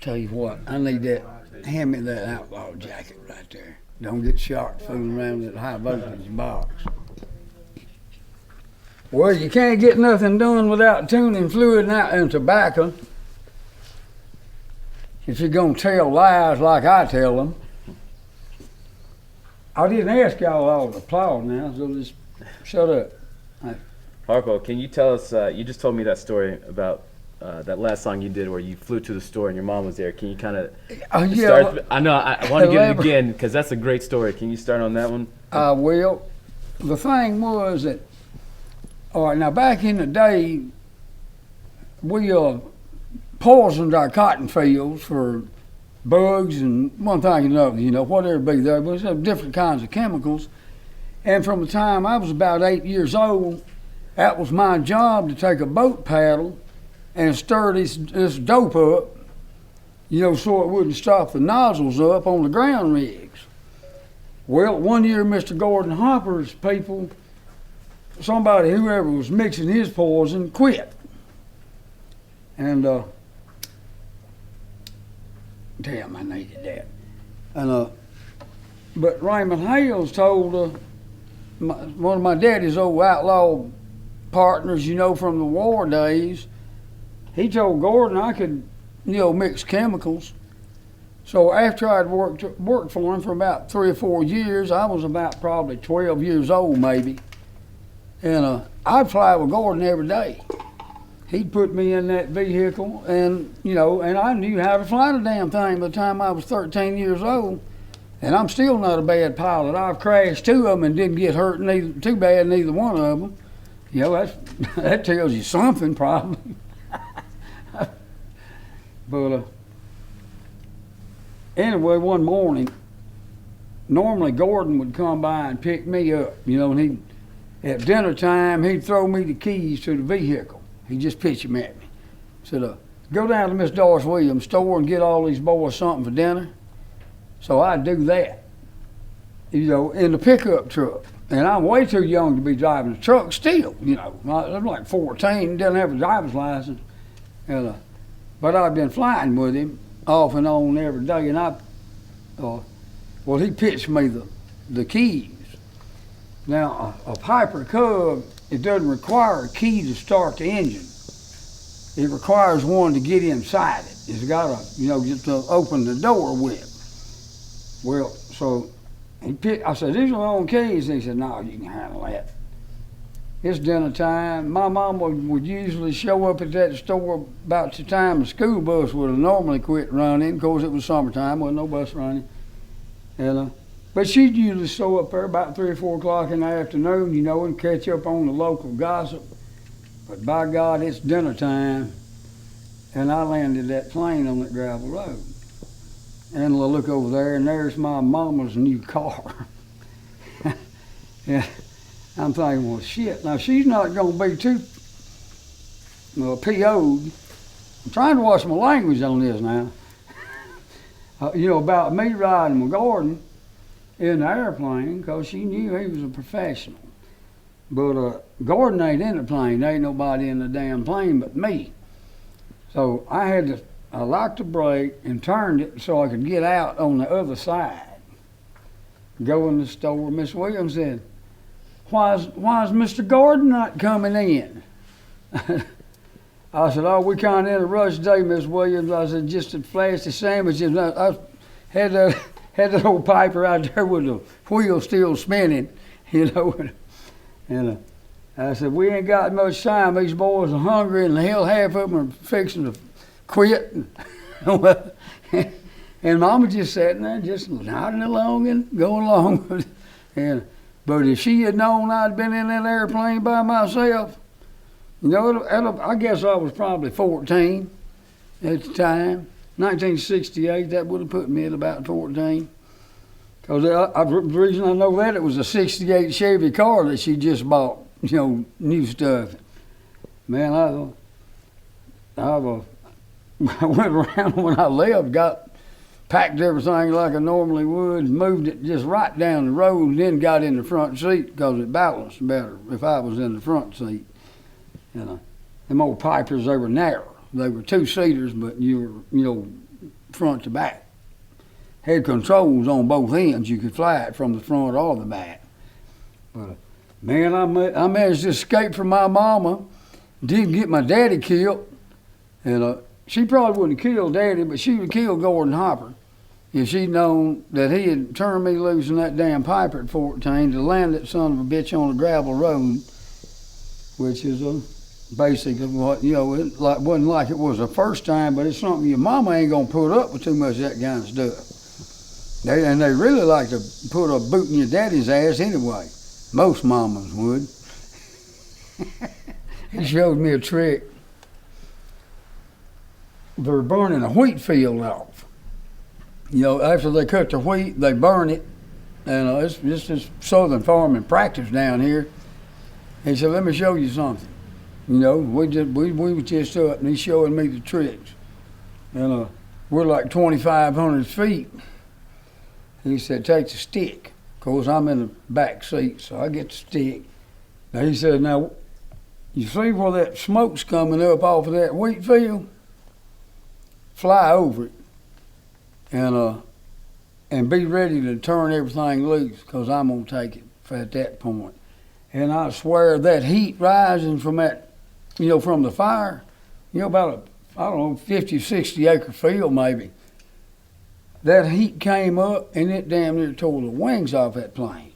Tell you what, I need that. Hand me that outlaw jacket right there. Don't get shot fooling around with that high voltage box. Well, you can't get nothing done without tuning fluid and tobacco. If you're gonna tell lies like I tell them. I didn't ask y'all all to applaud now, so just shut up. Harpo, can you tell us, you just told me that story about that last song you did where you flew to the store and your mom was there. Can you kind of start? I know, I want to get it again because that's a great story. Can you start on that one? Well, the thing was that, all right, now back in the day, we poisoned our cotton fields for bugs and one thing and another, you know, whatever it be. There was different kinds of chemicals. And from the time I was about 8 years old, that was my job to take a boat paddle and stir this dope up, you know, so it wouldn't stop the nozzles up on the ground rigs. Well, one year, Mr. Gordon Hopper's people, somebody, whoever was mixing his poison, quit. And, damn, I needed that. And, but Raymond Hales told one of my daddy's old outlaw partners, you know, from the war days, he told Gordon I could, you know, mix chemicals. So after I'd worked for him for about 3 or 4 years, I was about probably 12 years old maybe. And I'd fly with Gordon every day. He'd put me in that vehicle and, you know, and I knew how to fly the damn thing by the time I was 13 years old. And I'm still not a bad pilot. I've crashed 2 of them and didn't get hurt too bad in either one of them. You know, that tells you something probably. But anyway, one morning, normally Gordon would come by and pick me up, you know, and at dinner time, he'd throw me the keys to the vehicle. He'd just pitch them at me. Said, go down to Miss Doris Williams' store and get all these boys something for dinner. So I'd do that, you know, in the pickup truck. And I'm way too young to be driving a truck still, you know. I'm like 14, didn't have a driver's license. And, but I've been flying with him off and on every day. And well, he pitched me the keys. Now, a Piper Cub, it doesn't require a key to start the engine. It requires one to get inside it. It's got to, you know, just to open the door with. Well, so I said, these are my own keys. He said, no, you can handle that. It's dinner time. My mom would usually show up at that store about the time the school bus would have normally quit running. Of course, it was summertime, wasn't no bus running. And, but she'd usually show up there about 3 or 4 o'clock in the afternoon, you know, and catch up on the local gossip. But by God, it's dinner time. And I landed that plane on that gravel road. And I look over there, and there's my mama's new car. Yeah, I'm thinking, well, shit. Now, she's not going to be too PO'd. I'm trying to watch my language on this now. You know, about me riding with Gordon in the airplane, because she knew he was a professional. But Gordon ain't in the plane. There ain't nobody in the damn plane but me. So I locked the brake and turned it so I could get out on the other side. Go in the store. Miss Williams said, why's Mr. Gordon not coming in? I said, oh, we kind of in a rush today, Miss Williams. I said, just to flash the sandwiches. I had that old Piper out there with the wheel still spinning, you know. And I said, we ain't got much time. These boys are hungry, and the hell half of them are fixing to quit. And Mama just sat there, just nodding along and going along. But if she had known I'd been in that airplane by myself, you know, I guess I was probably 14 at the time. 1968, that would have put me at about 14. Because the reason I know that, it was a 68 Chevy car that she just bought, you know, new stuff. Man, I went around when I left, packed everything like I normally would, moved it just right down the road, and then got in the front seat because it balanced better if I was in the front seat. You know, them old Pipers, they were narrow. They were 2-seaters, but you front to back. Had controls on both ends. You could fly it from the front or the back. But man, I managed to escape from my mama. Didn't get my daddy killed. And she probably wouldn't have killed Daddy, but she would kill Gordon Hopper if she'd known that he had turned me loose in that damn piper at 14 to land that son of a bitch on a gravel road, which is basically what, you know, it wasn't like it was the first time, but it's something your mama ain't gonna put up with too much of that kind of stuff. They really like to put a boot in your daddy's ass anyway. Most mamas would. He showed me a trick. They're burning a wheat field off. You know, after they cut the wheat, they burn it. And it's just southern farming practice down here. He said, let me show you something. You know, we were just up, and he's showing me the tricks. And we're like 2,500 feet. He said, take the stick. Of course, I'm in the back seat, so I get the stick. Now, he said, now, you see where that smoke's coming up off of that wheat field? Fly over it and be ready to turn everything loose, because I'm going to take it at that point. And I swear that heat rising from that, you know, from the fire, you know, about I don't know, 50, 60 acre field maybe. That heat came up and it damn near tore the wings off that plane.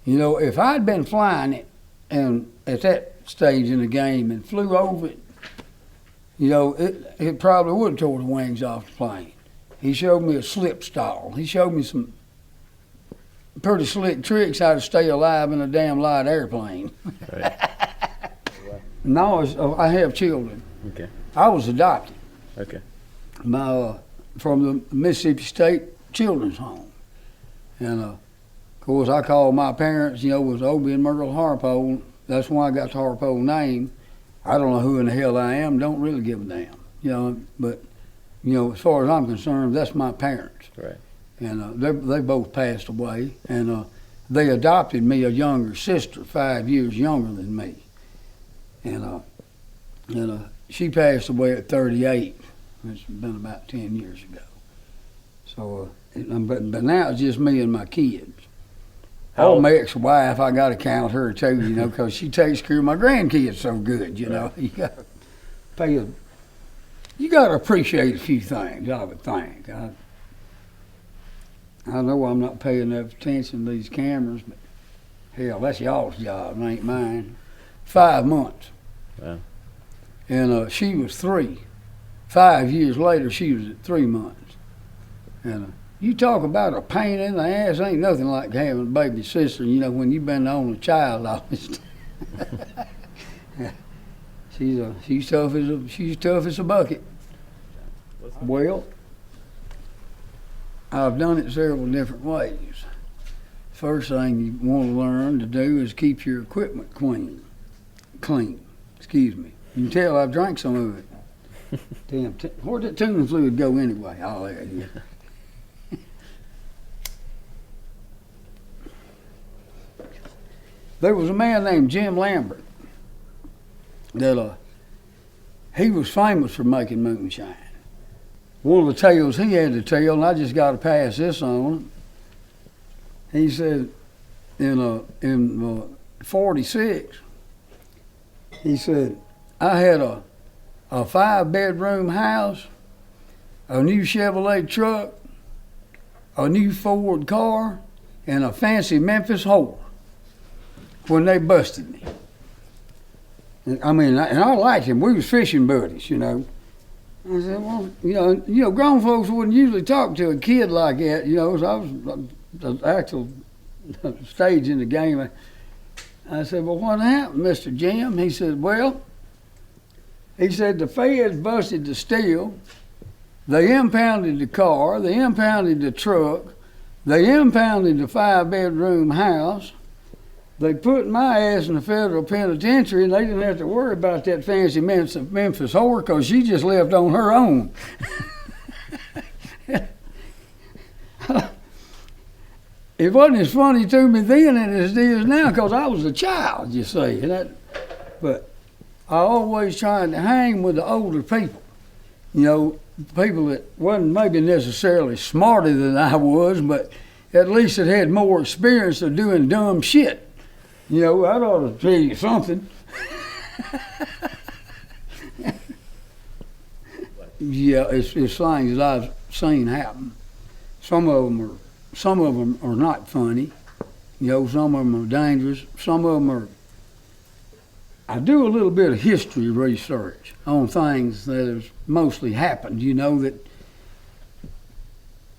You know, if I'd been flying it and at that stage in the game and flew over it, you know, it probably would have tore the wings off the plane. He showed me a slip stall. He showed me some pretty slick tricks how to stay alive in a damn light airplane. Right. No, I have children. Okay. I was adopted. Okay. From the Mississippi State Children's Home. And of course I called my parents, you know, was Obie and Myrtle Harpole. That's why I got the Harpole name. I don't know who in the hell I am, don't really give a damn, you know, but, you know, as far as I'm concerned, that's my parents. Right. And they both passed away, and they adopted me, a younger sister, 5 years younger than me. And she passed away at 38. It's been about 10 years ago. So, but now it's just me and my kids. Oh, my ex-wife, I got to count her too, you know, because she takes care of my grandkids so good, you know. You got to you got to appreciate a few things, I would think. I know I'm not paying enough attention to these cameras, but hell, that's y'all's job, it ain't mine. 5 months. Wow. And she was 3. 5 years later, she was at 3 months. And you talk about a pain in the ass, ain't nothing like having a baby sister, you know, when you've been the only child all this time. She's tough as a bucket. Well, I've done it several different ways. First thing you want to learn to do is keep your equipment clean. Excuse me. You can tell I've drank some of it. Damn, where'd that tuning fluid go anyway? Oh, there it is. There was a man named Jim Lambert that he was famous for making moonshine. One of the tales he had to tell, and I just got to pass this on him. He said in 46, he said, I had a 5-bedroom house, a new Chevrolet truck, a new Ford car, and a fancy Memphis whore when they busted me. And I liked him. We was fishing buddies, you know. I said, well, you know, grown folks wouldn't usually talk to a kid like that, you know. So I was the actual stage in the game. I said, well, what happened, Mr. Jim? He said, well, he said the feds busted the steel, they impounded the car, they impounded the truck, they impounded the 5-bedroom house. They put my ass in the federal penitentiary, and they didn't have to worry about that fancy Memphis whore because she just left on her own. It wasn't as funny to me then as it is now because I was a child, you see. But I always tried to hang with the older people. You know, people that wasn't maybe necessarily smarter than I was, but at least it had more experience of doing dumb shit. You know, I ought to tell you something. Yeah, it's things that I've seen happen. Some of them are not funny. You know, some of them are dangerous. Some of them are. I do a little bit of history research on things that have mostly happened. You know, that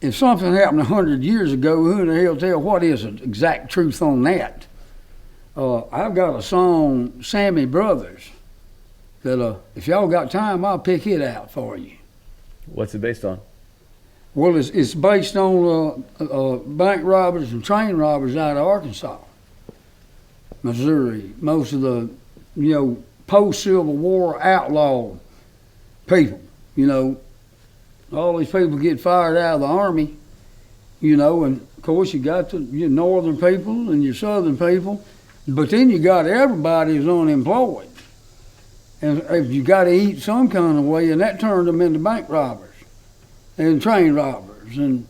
if something happened 100 years ago, who the hell tell what is the exact truth on that? I've got a song, Sammy Brothers, that if y'all got time, I'll pick it out for you. What's it based on? Well, it's based on bank robbers and train robbers out of Arkansas, Missouri. Most of the, you know, post-Civil War outlaw people, you know. All these people get fired out of the Army, you know, and of course you got your northern people and your southern people, but then you got everybody who's unemployed. And if you got to eat some kind of way, and that turned them into bank robbers and train robbers. And,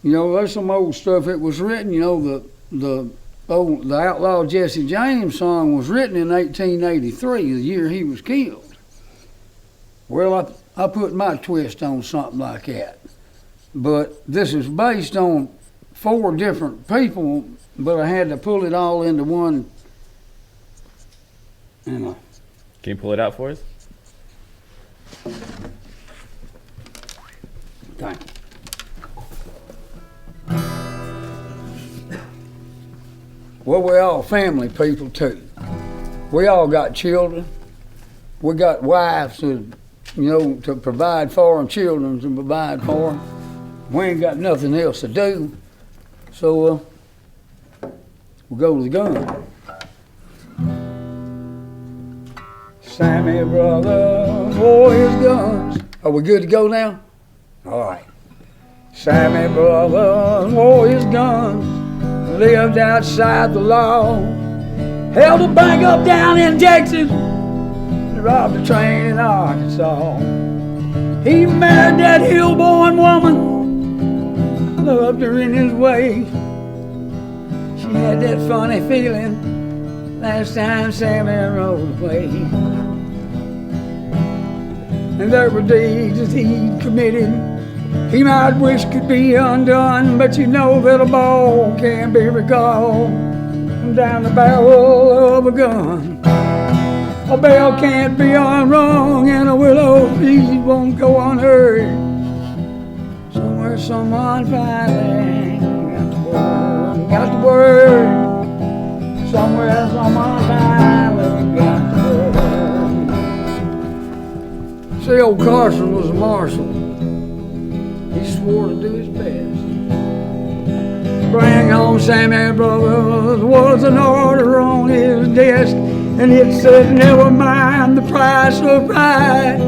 you know, there's some old stuff that was written, you know, the outlaw Jesse James song was written in 1883, the year he was killed. Well, I put my twist on something like that. But this is based on 4 different people, but I had to pull it all into one. And can you pull it out for us? Thank you. Well, we're all family people too. We all got children. We got wives to, you know, to provide for them, children to provide for them. We ain't got nothing else to do, so we'll go to the gun. Sammy Brothers, boys, guns. Are we good to go now? All right. Sammy Brothers, boys, guns, lived outside the law. Held a bank up down in Texas, robbed a train in Arkansas. He married that hill-born woman, loved her in his way. She had that funny feeling last time Sammy rode away. And there were deeds that he'd committed he might wish could be undone, but you know that a ball can't be recalled from down the barrel of a gun. A bell can't be unrung, and a willow reed won't go unheard. Somewhere someone finally got the word. Somewhere someone finally got the word. See, old Carson was a marshal. He swore to do his best. Bring home Sammy Brothers was an order on his desk, and it said, never mind the price of pride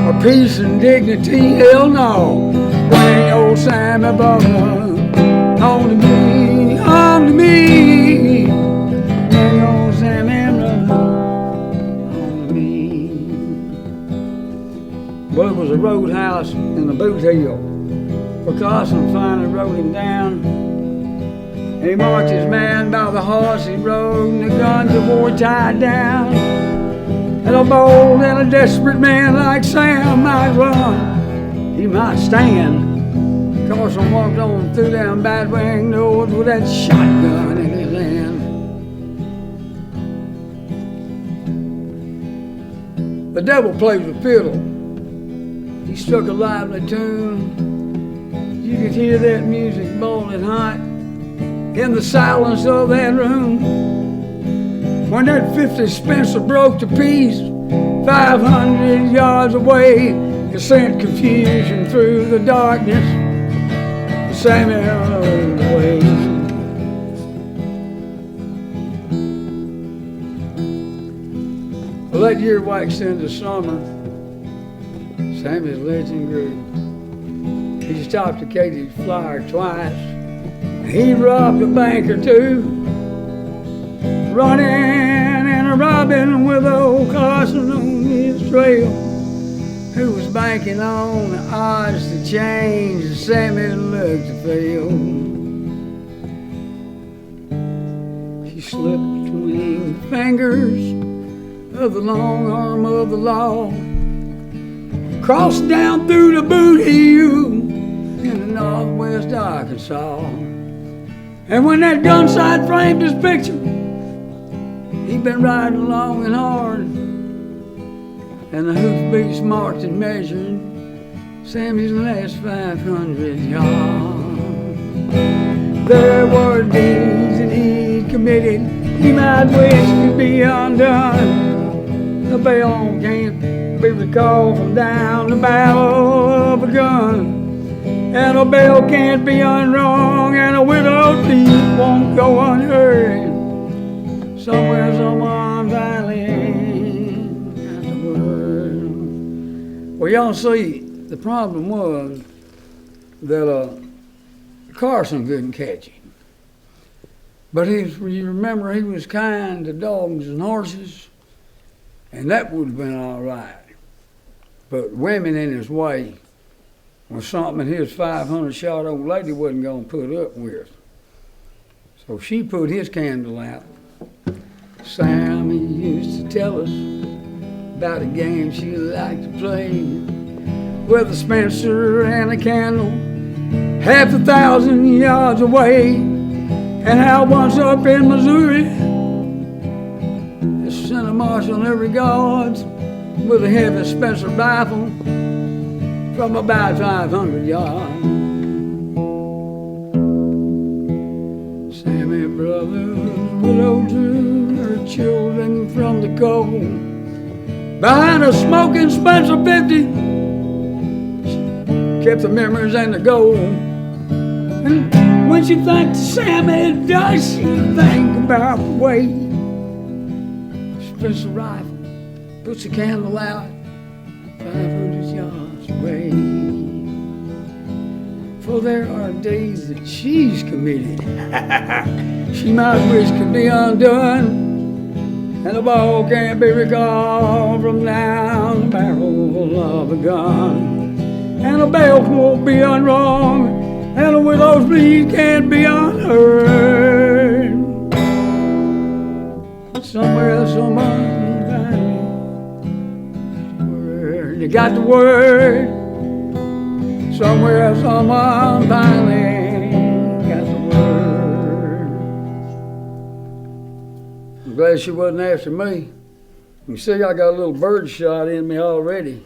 or peace and dignity, hell no. Bring old Sammy Brothers home to me, home to me. Bring old Sammy Brothers home to me. Well, it was a roadhouse in the Boot Hill. Carson finally rode him down, and he marched his man by the horse he rode, and the guns of war tied down. And a bold and a desperate man like Sam might run, he might stand. Carson walked on through them bat-wing doors with that shotgun in his hand. The devil plays a fiddle. He struck a lively tune. You could hear that music boiling hot in the silence of that room. When that 50 Spencer broke to peace 500 yards away, it sent confusion through the darkness. Sammy rode away. Well, that year waxed into summer. Sammy's legend grew. He stopped a Katie's flyer twice. He robbed a bank or two, running and a robbing with old Carson on his trail. who was banking on the odds to change, and Sammy looked to fail. She slipped between the fingers of the long arm of the law, crossed down through the boot heel in the northwest Arkansas. And when that gun sight framed his picture, he'd been riding long and hard, and the hoofbeats marked and measured Sammy's last 500 yards. There were deeds that he'd committed he might wish could be undone. The bell can't be recalled from down the barrel of a gun, and a bell can't be unrung, and a widow's leaf won't go unheard. Somewhere, someone violin got the word. Well, y'all see, the problem was that Carson couldn't catch him. But you remember, he was kind to dogs and horses, and that would have been all right. But women in his way was something his 500-shot old lady wasn't going to put up with. So she put his candle out. Sam, he used to tell us about a game she liked to play with a Spencer and a candle, 1,000 yards away. And how once up in Missouri, they sent a marshal in every guards with a heavy Spencer rifle from about 500 yards. Sammy brothers widow drew her children from the cold behind a smoking Spencer 50. She kept the memories and the gold. And when she thinks Sammy does, she think about the way Spencer rifle puts the candle out 500 yards away. For there are days that she's committed she might wish could be undone, and the ball can't be recalled from down the barrel of a gun, and the bell won't be unrung, and a widow's bleed can't be unheard. Somewhere, someone finally, you got the word. Somewhere, someone finally got the word. I'm glad she wasn't after me. You see, I got a little bird shot in me already.